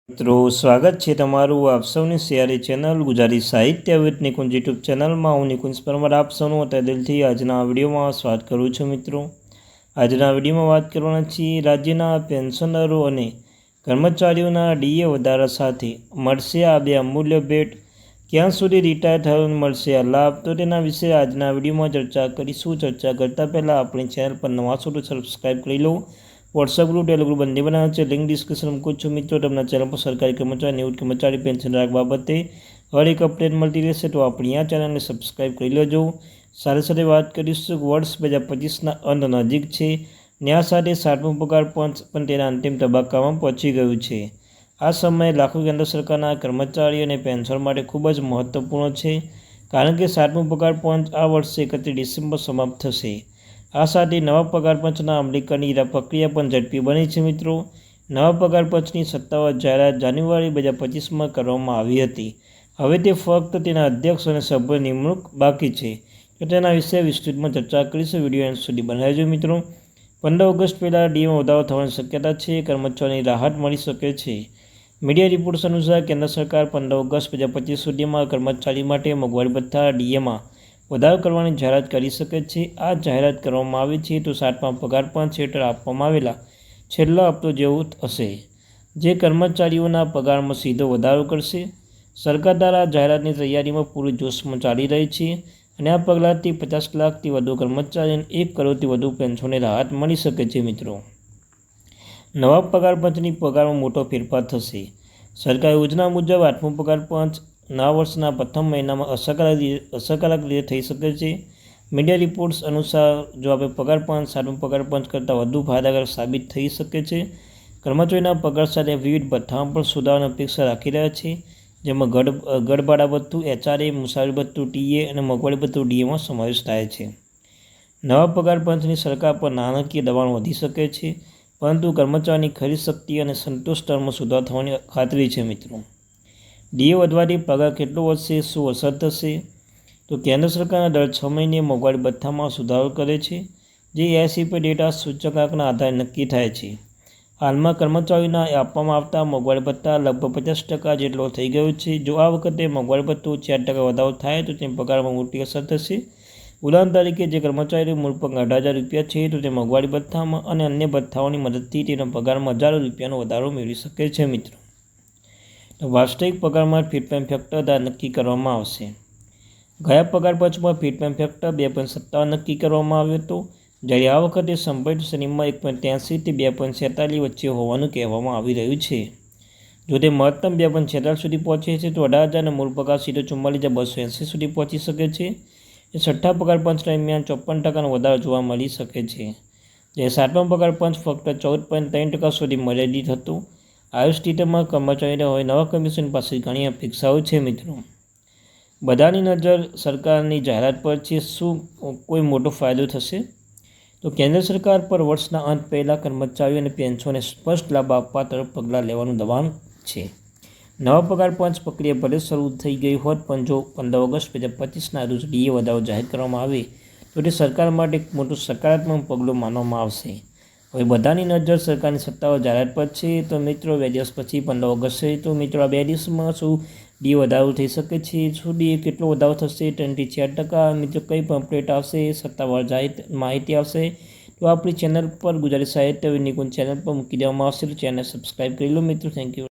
મિત્રો સ્વાગત છે તમારું આપ સૌની સિયારી ચેનલ ગુજરાતી સાહિત્ય વિથ નિકુંજ યુટ્યુબ ચેનલમાં હું નિકુંજ પરમાર આપ સૌનું અત્યારે દિલથી આજના વિડીયોમાં સ્વાગત કરું છું। મિત્રો આજના વિડીયોમાં વાત કરવાના છીએ રાજ્યના પેન્શનરો અને કર્મચારીઓના ડીએ વધારા સાથે મળશે આ બે અમૂલ્ય ભેટ, ક્યાં સુધી રિટાયર થયેલું મળશે આ લાભ, તો તેના વિશે આજના વિડીયોમાં ચર્ચા કરીશું। ચર્ચા કરતાં પહેલાં આપણી ચેનલ પર નવા છો તો સબસ્ક્રાઈબ કરી લો। વોટ્સઅપ ગ્રુપ ટેલિગ્રુપ બંને બનાવે છે, લિંક ડિસ્ક્રિપ્શન મૂકું છું। મિત્રો તમને ચેનલ પર સરકારી કર્મચારી નિવૃત્ત કર્મચારી પેન્શન રાખ બાબતે હર એક અપડેટ મળતી રહેશે તો આપણી આ ચેનલને સબસ્ક્રાઈબ કરી લેજો। સાથે સાથે વાત કરીશું વર્ષ 2025ના અંત નજીક છે ને આ સાથે 7મો પગાર પંચ પણ તેના અંતિમ તબક્કામાં પહોંચી ગયું છે। આ સમયે લાખો કેન્દ્ર સરકારના કર્મચારીઓ અને પેન્શન માટે ખૂબ જ મહત્વપૂર્ણ છે, કારણ કે 7મો પગાર પંચ આ વર્ષે 31 ડિસેમ્બર સમાપ્ત થશે। આ સાથે નવા પગાર પંચના અમલીકરણની પ્રક્રિયા પણ ઝડપી બની છે। મિત્રો નવા પગાર પંચની સત્તાવાર જાહેરાત જાન્યુઆરી 2025માં કરવામાં આવી હતી। હવે તે ફક્ત તેના અધ્યક્ષ અને સભ્યોની નિમણૂક બાકી છે, તો તેના વિશે વિસ્તૃતમાં ચર્ચા કરીશું। વિડીયો અંત સુધી બનાવજો। મિત્રો 15 ઓગસ્ટ પહેલાં ડીએમાં વધારો થવાની શક્યતા છે, કર્મચારીઓની રાહત મળી શકે છે। મીડિયા રિપોર્ટ્સ અનુસાર કેન્દ્ર સરકાર 15 ઓગસ્ટ 2025 સુધીમાં કર્મચારી માટે મોંઘવારી ભથ્થા ડીએમાં વધારો કરવાની જાહેરાત કરી શકે છે। આ જાહેરાત કરવામાં આવી છે તો 7મા પગાર પંચ હેઠળ આપવામાં આવેલા છેલ્લા હપ્તો જેવું હશે, જે કર્મચારીઓના પગારમાં સીધો વધારો કરશે। સરકાર દ્વારા જાહેરાતની તૈયારીમાં પૂરી જોશમાં ચાલી રહી છે અને આ પગલાંથી 50 લાખથી વધુ કર્મચારીઓને 1 કરોડથી વધુ પેન્શનને રાહત મળી શકે છે। મિત્રો નવા પગાર પંચની પગારમાં મોટો ફેરફાર થશે। સરકારી યોજના મુજબ 8મો પગાર પંચ નવા વર્ષના પ્રથમ મહિનામાં અસરકારક રીતે થઈ શકે છે। મીડિયા રિપોર્ટ્સ અનુસાર જો આપણે પગાર પંચ 7મો પગાર પંચ કરતાં વધુ ફાયદાકારક સાબિત થઈ શકે છે। કર્મચારીઓના પગાર સાથે વિવિધ ભથ્થામાં પણ સુધારવાની અપેક્ષા રાખી રહ્યા છે, જેમાં ગડભાડા ભથ્થું, એચઆરએ, મુસાફરી ભથ્થું ટીએ અને મોંઘવારી ભથ્થું ડીએમાં સમાવેશ થાય છે। નવા પગાર પંચની સરકાર પર નાણાકીય દબાણ વધી શકે છે, પરંતુ કર્મચારીની ખરીદ શક્તિ અને સંતોષ સ્તરમાં સુધારો થવાની ખાતરી છે। મિત્રો ડીએ વધવાથી પગાર કેટલો વધશે, શું અસર થશે? તો કેન્દ્ર સરકારના દર 6 મહિને મોંઘવારી ભથ્થામાં સુધારો કરે છે, જે એઆઈસીપી ડેટા સૂચકાંકના આધારે નક્કી થાય છે। હાલમાં કર્મચારીઓને આપવામાં આવતા મોંઘવારી ભથ્થા લગભગ 50% જેટલો થઈ ગયો છે। જો આ વખતે મોંઘવારી ભથ્થું 4% વધારો થાય તો તેની પગારમાં મોટી અસર થશે। ઉદાહરણ તરીકે, જે કર્મચારીનો મૂળ પગાર 18,000 રૂપિયા છે, તો તે મોંઘવારી ભથ્થામાં અને અન્ય ભથ્થાઓની મદદથી તેના પગારમાં હજારો રૂપિયાનો વધારો મેળવી શકે છે। મિત્રો તો વાસ્તવિક પગારમાં ફીડબેક ફેક્ટર દ્વારા નક્કી કરવામાં આવશે। ગયા પગાર પંચમાં ફીડબેક ફેક્ટર 2.57 નક્કી કરવામાં આવ્યો હતો, જ્યારે આ વખતે સંભવિત શ્રેણીમાં 1.83 થી 2.46 વચ્ચે હોવાનું કહેવામાં આવી રહ્યું છે। જો તે મહત્તમ 2.46 સુધી પહોંચે છે તો 18,000 મૂળ પગાર સીધો 44,280 સુધી પહોંચી શકે છે। એ છઠ્ઠા પગાર પંચ દરમિયાન 54% વધારો જોવા મળી શકે છે, જ્યારે 7મા પગાર પંચ ફક્ત 14.3% સુધી મર્યાદિત હતું। આ સ્થિતિમાં કર્મચારીઓને હવે નવા કમિશન પાસે ઘણી અપેક્ષાઓ છે। મિત્રો બધાની નજર સરકારની જાહેરાત પર છે। શું કોઈ મોટો ફાયદો થશે? તો કેન્દ્ર સરકાર પર વર્ષના અંત પહેલાં કર્મચારીઓ અને પેન્શનને સ્પષ્ટ લાભ આપવા તરફ પગલાં લેવાનું દબાણ છે। નવા પગાર પંચ પ્રક્રિયા ભલે શરૂ થઈ ગઈ હોત, પણ જો 15 ઓગસ્ટ 2025ના રોજ ડીએ વધારો જાહેર કરવામાં આવે તો તે સરકાર માટે એક મોટું સકારાત્મક પગલું માનવામાં આવશે। હવે બધાની નજર સરકારની સત્તાવાર જાહેરાત પર છે। તો મિત્રો 2 દિવસ પછી 15 ઓગસ્ટ છે, તો મિત્રો આ 2 દિવસમાં શું ડીએ વધારો થઈ શકે છે? શું ડીએ કેટલો વધારો થશે? 3 થી 4%? મિત્રો કઈ પણ અપડેટ આવશે, સત્તાવાર માહિતી આવશે તો આપણી ચેનલ પર ગુજરાતી સાહિત્ય વિથ નિકુંજ ચેનલ પર મૂકી દેવામાં આવશે। તો ચેનલ સબસ્ક્રાઈબ કરી લો। મિત્રો થેન્ક યુ।